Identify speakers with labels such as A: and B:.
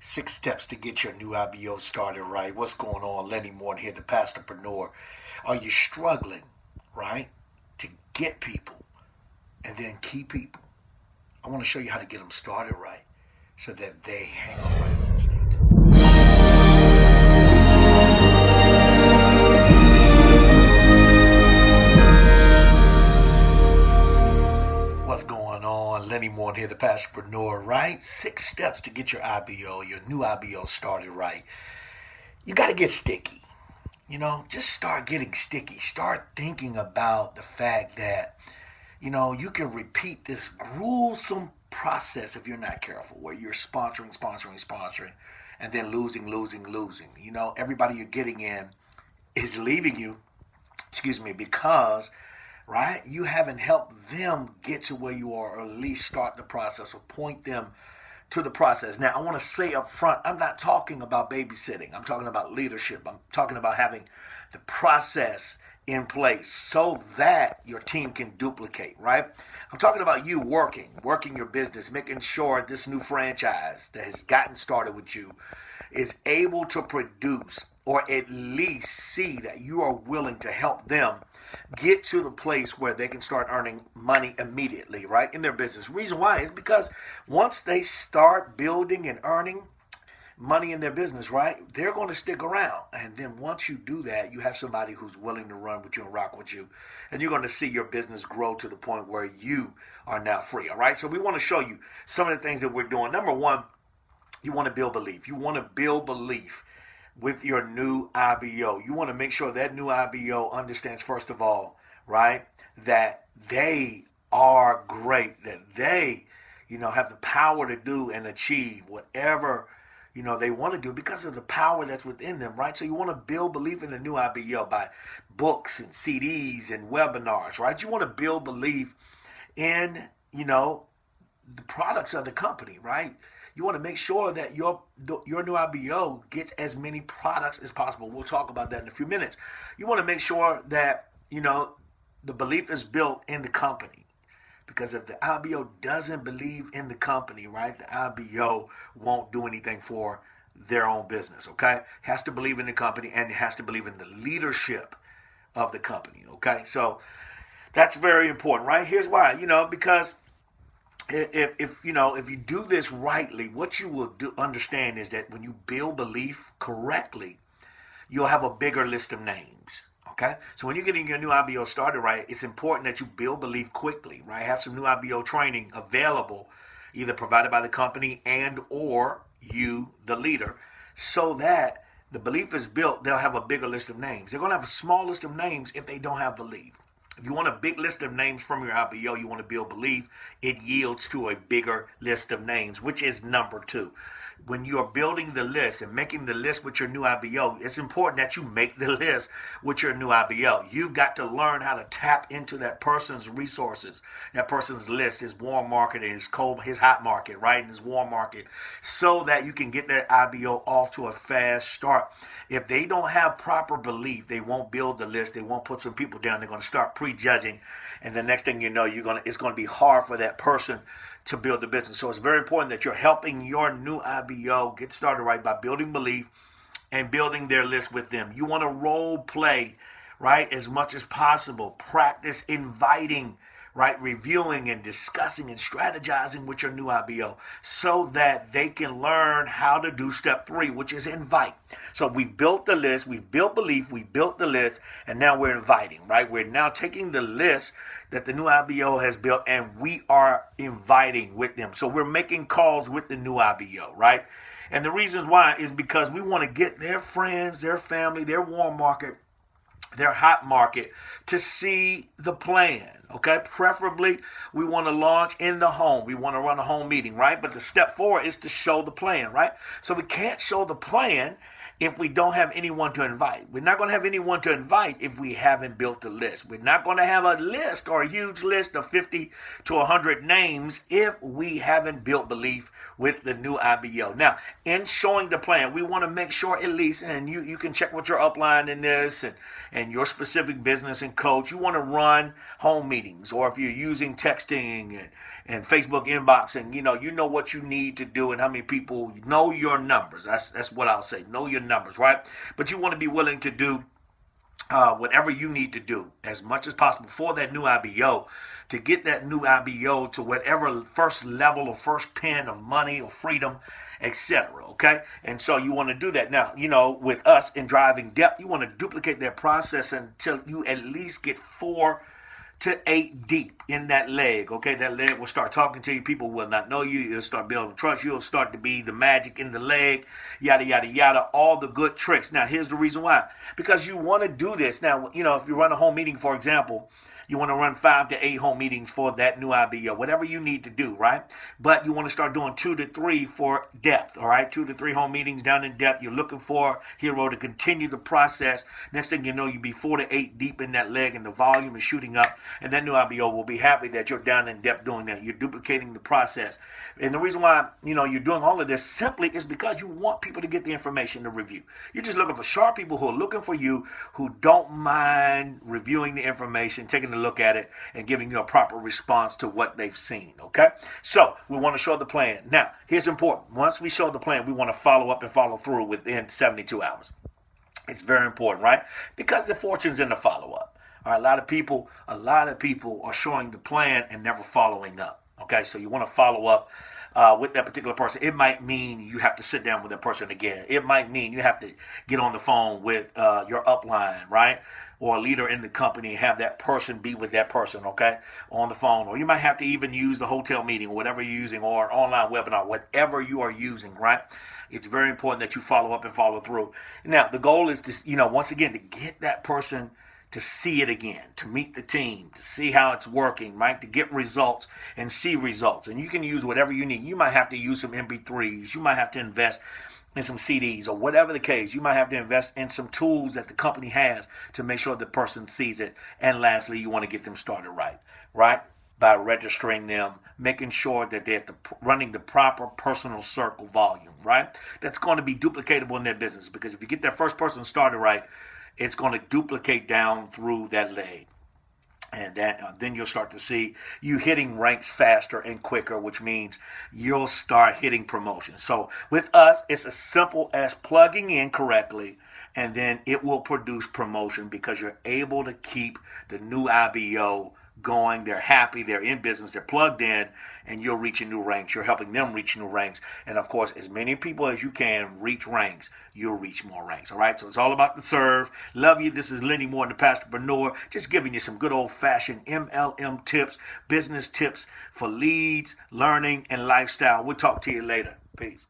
A: 6 steps to get your new IBO started right. What's going on? Lenny Morton here, the pastorpreneur. Are you struggling, right, to get people and then keep people? I want to show you how to get them started right so that they hang around. Stay tuned. What's going on? Lenny Morton here, the pastorpreneur, right? 6 steps to get your IBO, your new IBO started right. You got to get sticky. Just start getting sticky. Start thinking about the fact that, you can repeat this gruesome process if you're not careful, where you're sponsoring, and then losing. Everybody you're getting in is leaving you, because, right, you haven't helped them get to where you are, or at least start the process or point them to the process. Now, I want to say up front, I'm not talking about babysitting. I'm talking about leadership. I'm talking about having the process in place so that your team can duplicate, right? I'm talking about you working your business, making sure this new franchise that has gotten started with you is able to produce, or at least see that you are willing to help them get to the place where they can start earning money immediately, right, in their business. Reason why is because once they start building and earning money in their business, right, they're going to stick around. And then once you do that, you have somebody who's willing to run with you and rock with you, and you're going to see your business grow to the point where you are now free. All right, so we want to show you some of the things that we're doing. Number one, you want to build belief. You want to build belief with your new IBO. You want to make sure that new IBO understands, first of all, right, that they are great, that they, have the power to do and achieve whatever, they want to do because of the power that's within them, right? So you want to build belief in the new IBO by books and CDs and webinars, right? You want to build belief in, the products of the company, right? You want to make sure that your new IBO gets as many products as possible. We'll talk about that in a few minutes. You want to make sure that, the belief is built in the company. Because if the IBO doesn't believe in the company, right, the IBO won't do anything for their own business, okay? It has to believe in the company, and it has to believe in the leadership of the company, okay? So that's very important, right? Here's why, because if you do this rightly, what you will do understand is that when you build belief correctly, you'll have a bigger list of names. Okay, so when you're getting your new IBO started right, it's important that you build belief quickly, right? Have some new IBO training available, either provided by the company and or you, the leader, so that the belief is built. They'll have a bigger list of names. They're going to have a small list of names if they don't have belief. If you want a big list of names from your IBO, you want to build belief, it yields to a bigger list of names, which is number 2. When you're building the list and making the list with your new IBO, it's important that you make the list with your new IBO. You've got to learn how to tap into that person's resources, that person's list, his warm market, his cold, his hot market, right, and his warm market, so that you can get that IBO off to a fast start. If they don't have proper belief, they won't build the list. They won't put some people down. They're going to start prejudging, and the next thing you know, it's going to be hard for that person to build the business. So it's very important that you're helping your new IBO get started right by building belief and building their list with them. You want to role play, right, as much as possible. Practice inviting, right, reviewing and discussing and strategizing with your new IBO so that they can learn how to do step 3, which is invite. So we've built the list, we've built belief, we built the list, and now we're inviting, right? We're now taking the list that the new IBO has built, and we are inviting with them. So we're making calls with the new IBO, right? And the reasons why is because we want to get their friends, their family, their warm market, their hot market to see the plan, okay? Preferably, we want to launch in the home. We want to run a home meeting, right? But the step 4 is to show the plan, right? So we can't show the plan if we don't have anyone to invite. We're not going to have anyone to invite if we haven't built a list. We're not going to have a list or a huge list of 50 to 100 names if we haven't built belief with the new IBO. Now, in showing the plan, we want to make sure at least, and you can check what your upline in this and your specific business and coach, you want to run home meetings, or if you're using texting and Facebook inboxing, you know what you need to do and how many people know your numbers. That's what I'll say. Know your numbers, right? But you want to be willing to do whatever you need to do as much as possible for that new IBO, to get that new IBO to whatever first level or first pen of money or freedom, etc. Okay? And so you want to do that. Now, with us in driving depth, you want to duplicate that process until you at least get 4 to 8 deep in that leg. Okay, that leg will start talking to you. People will not know you. You'll start building trust. You'll start to be the magic in the leg, yada, yada, yada, all the good tricks. Now, here's the reason why. Because you want to do this. Now, if you run a home meeting, for example, you want to run 5 to 8 home meetings for that new IBO, whatever you need to do, right? But you want to start doing 2 to 3 for depth, all right? 2 to 3 home meetings down in depth. You're looking for Hero to continue the process. Next thing you know, you'll be 4 to 8 deep in that leg and the volume is shooting up. And that new IBO will be happy that you're down in depth doing that. You're duplicating the process. And the reason why, you're doing all of this simply is because you want people to get the information to review. You're just looking for sharp people who are looking for you, who don't mind reviewing the information, taking a look at it and giving you a proper response to what they've seen. Okay, so we want to show the plan. Now, here's important. Once we show the plan, we want to follow up and follow through within 72 hours. It's very important, right? Because the fortune's in the follow-up. All right, a lot of people are showing the plan and never following up. Okay, so you want to follow up with that particular person. It might mean you have to sit down with that person again. It might mean you have to get on the phone with your upline, right? Or a leader in the company and have that person be with that person, okay, on the phone. Or you might have to even use the hotel meeting or whatever you're using, or an online webinar, whatever you are using, right? It's very important that you follow up and follow through. Now, the goal is to, once again, to get that person to see it again, to meet the team, to see how it's working, right? To get results and see results. And you can use whatever you need. You might have to use some MP3s. You might have to invest in some CDs or whatever the case. You might have to invest in some tools that the company has to make sure the person sees it. And lastly, you want to get them started right? By registering them, making sure that they're running the proper personal circle volume, right? That's going to be duplicatable in their business, because if you get that first person started right, it's going to duplicate down through that leg. And then you'll start to see you hitting ranks faster and quicker, which means you'll start hitting promotions. So with us, it's as simple as plugging in correctly, and then it will produce promotion because you're able to keep the new IBO going. They're happy, they're in business, they're plugged in, and you're reaching new ranks. You're helping them reach new ranks. And of course, as many people as you can reach ranks, you'll reach more ranks. All right, so it's all about the serve. Love you. This is Lenny Moore, the Pastorpreneur, just giving you some good old-fashioned MLM tips, business tips for leads, learning, and lifestyle. We'll talk to you later. Peace.